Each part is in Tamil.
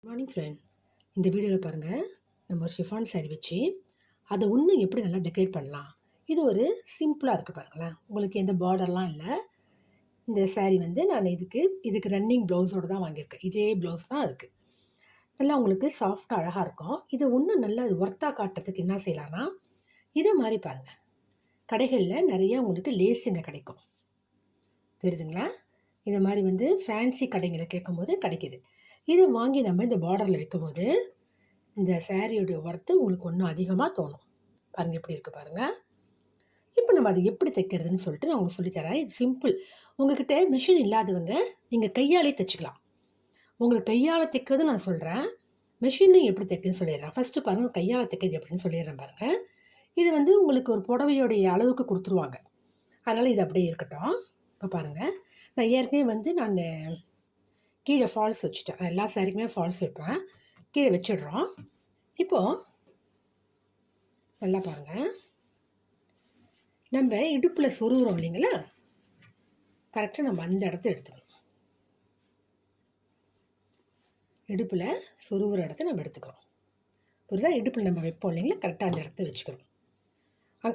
Morning friend. இந்த வீடியோவில் பாருங்கள், நம்ம ஒரு ஷிஃபான் saree வச்சு அதை இன்னும் எப்படி நல்லா டெக்கரேட் பண்ணலாம். இது ஒரு சிம்பிளாக இருக்குது பாருங்களேன். உங்களுக்கு எந்த பார்டர்லாம் இல்லை. இந்த saree வந்து நான் இதுக்கு ரன்னிங் ப்ளவுஸோடு தான் வாங்கியிருக்கேன். இதே ப்ளவுஸ் தான் இருக்குது. நல்லா உங்களுக்கு சாஃப்டாக அழகாக இருக்கும். இதை இன்னும் நல்லா ஒர்த்தாக காட்டுறதுக்கு என்ன செய்யலான்னா, இதை மாதிரி பாருங்கள், கடைகளில் நிறையா உங்களுக்கு லேஸுங்க கிடைக்கும். தெரியுதுங்களா? இதை மாதிரி வந்து ஃபேன்சி கடைங்களை கேட்கும்போது கிடைக்கிது. இதை வாங்கி நம்ம இந்த பார்டரில் வைக்கும்போது இந்த சாரியோடைய ஒர்த்து உங்களுக்கு ஒன்றும் அதிகமாக தோணும். பாருங்கள் எப்படி இருக்குது பாருங்கள். இப்போ நம்ம அதை எப்படி தைக்கிறதுன்னு சொல்லிட்டு நான் உங்களுக்கு சொல்லித்தரேன். இது சிம்பிள். உங்கள்கிட்ட மிஷின் இல்லாதவங்க நீங்கள் கையாலே தைச்சிக்கலாம். உங்களுக்கு கையால் தைக்கிறது நான் சொல்கிறேன், மிஷின்லையும் எப்படி தைக்கிறதுன்னு சொல்லிடுறேன். ஃபஸ்ட்டு பாருங்கள், கையால் தைக்கிறது எப்படின்னு சொல்லிடுறேன் பாருங்கள். இது வந்து உங்களுக்கு ஒரு புடவையோடைய அளவுக்கு கொடுத்துருவாங்க. அதனால் இது அப்படியே இருக்கட்டும். இப்போ பாருங்கள், நான் ஏற்கனவே வந்து நான் கீழே ஃபால்ஸ் வச்சுட்டேன். எல்லா சாரிக்குமே ஃபால்ஸ் வைப்பேன். கீழே வச்சிடுறோம். இப்போது நல்லா பாருங்கள், நம்ம இடுப்பில் சொருகிறோம் இல்லைங்களா, கரெக்டாக நம்ம அந்த இடத்த எடுத்துக்கணும். இடுப்பில் சொருகிற இடத்த நம்ம எடுத்துக்கிறோம். புரியுதா? இடுப்பில் நம்ம வைப்போம் இல்லைங்களா, கரெக்டாக அந்த இடத்த வச்சுக்கிறோம்.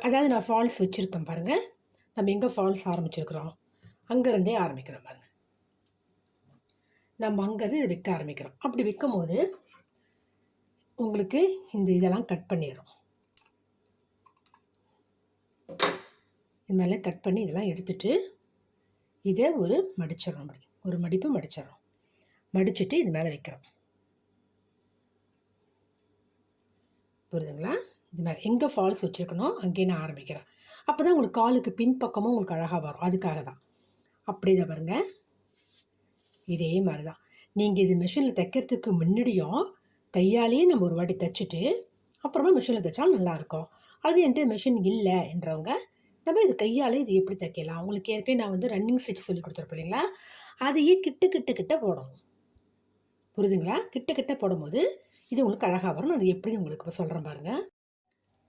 அதாவது நான் ஃபால்ஸ் வச்சுருக்கேன் பாருங்கள். நம்ம எங்கே ஃபால்ஸ் ஆரம்பிச்சிருக்கிறோம், அங்கேருந்தே ஆரம்பிக்கிறோம் பாருங்கள். நம்ம அங்கேருந்து இதை வைக்க ஆரம்பிக்கிறோம். அப்படி வைக்கும் போது உங்களுக்கு இந்த இதெல்லாம் கட் பண்ணிடுறோம். இது மேலே கட் பண்ணி இதெல்லாம் எடுத்துட்டு இதை ஒரு மடிச்சிடறோம். ஒரு மடிப்பு மடிச்சிடறோம். மடிச்சுட்டு இது மேலே வைக்கிறோம். புரியுதுங்களா? இது மேலே எங்கே ஃபால்ஸ் வச்சுருக்கணும் அங்கேயே நான் ஆரம்பிக்கிறேன். அப்போ தான் உங்களுக்கு காலுக்கு பின்பக்கமும் உங்களுக்கு அழகாக வரும். அதுக்காக தான். அப்படி தான் பாருங்கள். இதே மாதிரி தான் நீங்கள் இது மிஷினில் தைக்கிறதுக்கு முன்னாடியும் கையாலேயே நம்ம ஒரு வாட்டி தைச்சிட்டு அப்புறமா மிஷினில் தைச்சாலும் நல்லாயிருக்கும். அது என்கிட்ட மிஷின் இல்லை என்றவங்க நம்ம இது கையாலே இது எப்படி தைக்கலாம். உங்களுக்கு ஏற்கனவே நான் வந்து ரன்னிங் ஸ்டிச் சொல்லி கொடுத்துருப்பேன் இல்லைங்களா, அதையே கிட்ட போடணும். புரியுதுங்களா? கிட்ட போடும்போது இது உங்களுக்கு அழகாக வரும். அது எப்படி உங்களுக்கு இப்போ சொல்கிறேன் பாருங்கள்.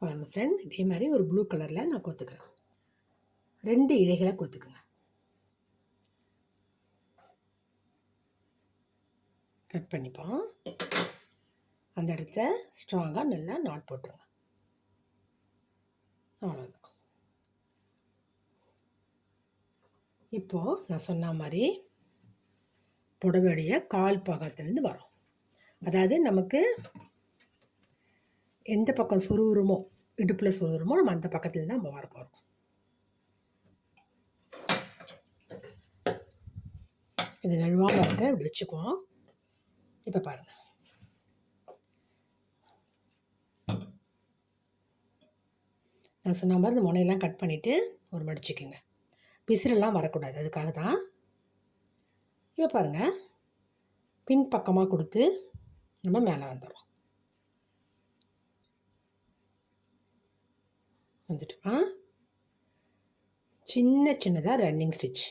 பாருங்கள் ஃப்ரெண்ட், இதே மாதிரி ஒரு ப்ளூ கலரில் நான் கோத்துக்கிறேன். 2 இலைகளை கோத்துக்குங்க. கட் பண்ணிப்போம். அந்த இடத்த ஸ்ட்ராங்காக நல்லா நாட் போட்டுருங்க. அவ்வளோதான். இப்போது நான் சொன்ன மாதிரி புடவையுடைய கால் பாகத்துலேருந்து வரும். அதாவது நமக்கு எந்த பக்கம் சொருவுறமோ, இடுப்பில் சொருவுறமோ நம்ம அந்த பக்கத்துலேருந்து நம்ம வர போகிறோம். இது நழுவாமல் இருக்க இப்படி வச்சுக்குவோம். இப்போ பாருங்கள், நான் சொன்ன மாதிரி இந்த முனையெல்லாம் கட் பண்ணிவிட்டு ஒரு மடிச்சுக்குங்க. பிசிறெல்லாம் வரக்கூடாது, அதுக்காக தான். இப்போ பாருங்கள், பின் பக்கமாக கொடுத்து நம்ம மேலே வந்துடும். வந்துட்டுமா, சின்னதாக ரன்னிங் ஸ்டிச்.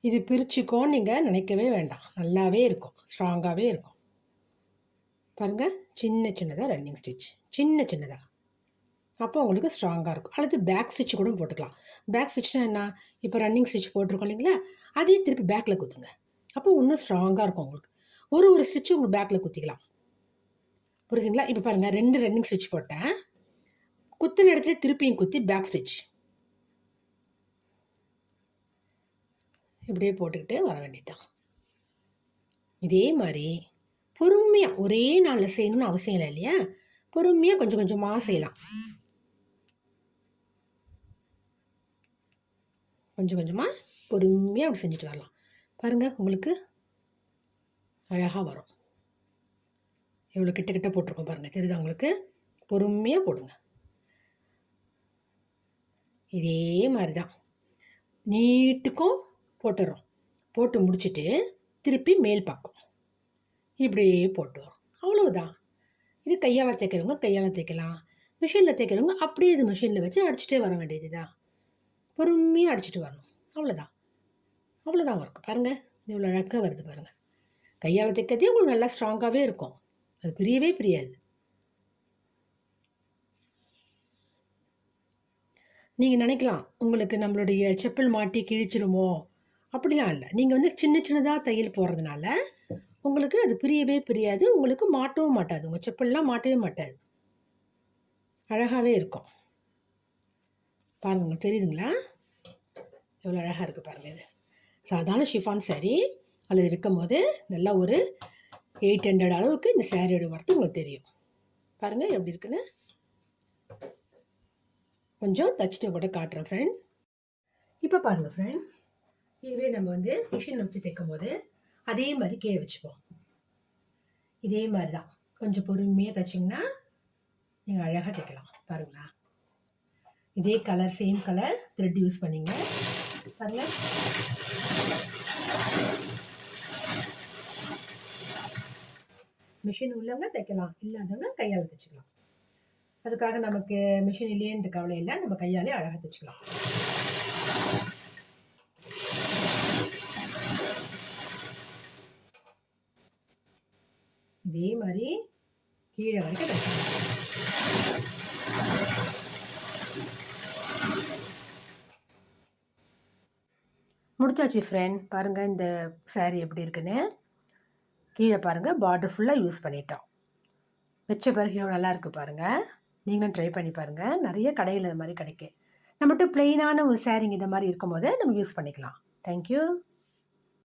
இது பிரிச்சுக்கோன்னு நீங்கள் நினைக்கவே வேண்டாம். நல்லாவே இருக்கும், ஸ்ட்ராங்காகவே இருக்கும். பாருங்கள், சின்னதாக ரன்னிங் ஸ்டிச், சின்னதாக. அப்போ உங்களுக்கு ஸ்ட்ராங்காக இருக்கும். அல்லது பேக் ஸ்டிச் கூட போட்டுக்கலாம். பேக் ஸ்டிச்னா என்ன, இப்போ ரன்னிங் ஸ்டிச் போட்டிருக்கோம் இல்லைங்களா, அதையும் திருப்பி பேக்கில் குத்துங்க. அப்போ இன்னும் ஸ்ட்ராங்காக இருக்கும் உங்களுக்கு. ஒரு ஸ்டிச்சு உங்களுக்கு பேக்கில் குத்திக்கலாம். புரியுதுங்களா? இப்போ பாருங்கள், 2 ரன்னிங் ஸ்டிச் போட்டேன். குத்துன இடத்துல திருப்பியும் குத்தி பேக் ஸ்டிச் இப்படியே போட்டுக்கிட்டு வர வேண்டியதுதான். இதே மாதிரி பொறுமையாக ஒரே நாளில் செய்யணும்னு அவசியம் இல்லை இல்லையா, பொறுமையாக கொஞ்சம் கொஞ்சமாக செய்யலாம். கொஞ்சம் கொஞ்சமாக பொறுமையாக அப்படி செஞ்சுட்டு வரலாம். பாருங்கள், உங்களுக்கு அழகாக வரும். எவ்வளோ கிட்ட போட்டிருக்கோம் பாருங்கள், தெரியுதா உங்களுக்கு? பொறுமையாக போடுங்க. இதே மாதிரி தான் நீட்டுக்கும் போட்டுடுறோம். போட்டு முடிச்சுட்டு திருப்பி மேல் பக்கம் இப்படியே போட்டு வரும். அவ்வளவுதான். இது கையால் தைக்கிறவங்க கையால் தைக்கலாம். மிஷினில் தைக்கிறவங்க அப்படியே இது மிஷினில் வச்சு அடிச்சுட்டே வர வேண்டியது தான். பொறுமையாக அடிச்சுட்டு வரணும். அவ்வளோதான் ஒர்க். பாருங்கள், இவ்வளோ அழகாக வருது பாருங்கள். கையால் தைக்கிறதே உங்களுக்கு நல்லா ஸ்ட்ராங்காகவே இருக்கும். அது பிரியாது. நீங்கள் நினைக்கலாம், உங்களுக்கு நம்மளுடைய செப்பல் மாட்டி கிழிச்சிருமோ, அப்படிலாம் இல்லை. நீங்கள் வந்து சின்னதாக தையல் போடுறதுனால உங்களுக்கு அது பிரியவே பிரியாது. உங்களுக்கு மாட்டவும் மாட்டாது. உங்கள் செப்பல்லாம் மாட்டவே மாட்டாது. அழகாகவே இருக்கும். பாருங்கள், உங்களுக்கு தெரியுதுங்களா? எவ்வளோ அழகாக இருக்குது பாருங்கள். இது சாதாரண ஷிஃபான் சாரீ. அதில் விற்கும் போது நல்லா ஒரு 800 அளவுக்கு இந்த சாரியோட ஒர்த்து உங்களுக்கு தெரியும். பாருங்கள் எப்படி இருக்குன்னு. கொஞ்சம் தச்சுட்டு கூட காட்டுறேன் ஃப்ரெண்ட். இப்போ பாருங்கள் ஃப்ரெண்ட், இதுவே நம்ம வந்து மிஷின் வச்சு தைக்கும் போது அதே மாதிரி கீழே வச்சுப்போம். இதே மாதிரி தான் கொஞ்சம் பொறுமையாக தைச்சிங்கன்னா நீங்கள் அழகாக தைக்கலாம். பாருங்களா, இதே colour, same colour thread use பண்ணிங்க. பாருங்கள், மிஷின் உள்ளவங்க தைக்கலாம், இல்லாதவங்க கையால் தைச்சிக்கலாம். அதுக்காக நமக்கு மிஷின் இல்லையேன்ற கவலை இல்லை, நம்ம கையாலே அழகாக தைச்சிக்கலாம். இதே மாதிரி கீழே வரைக்கும் தைச்சிக்கலாம். முடிச்சாச்சு ஃப்ரெண்ட். பாருங்கள் இந்த சாரீ எப்படி இருக்குன்னு. கீழே பாருங்கள், பார்டர் ஃபுல்லாக யூஸ் பண்ணிட்டோம். வச்ச பிறகு எவ்வளோ நல்லா இருக்குது பாருங்கள். நீங்களும் ட்ரை பண்ணி பாருங்கள். நிறைய கடையில் இந்த மாதிரி கிடைக்கும். நம்மகிட்ட பிளெயினான ஒரு சாரீங்க இந்த மாதிரி இருக்கும் போது நம்ம யூஸ் பண்ணிக்கலாம். தேங்க்யூ.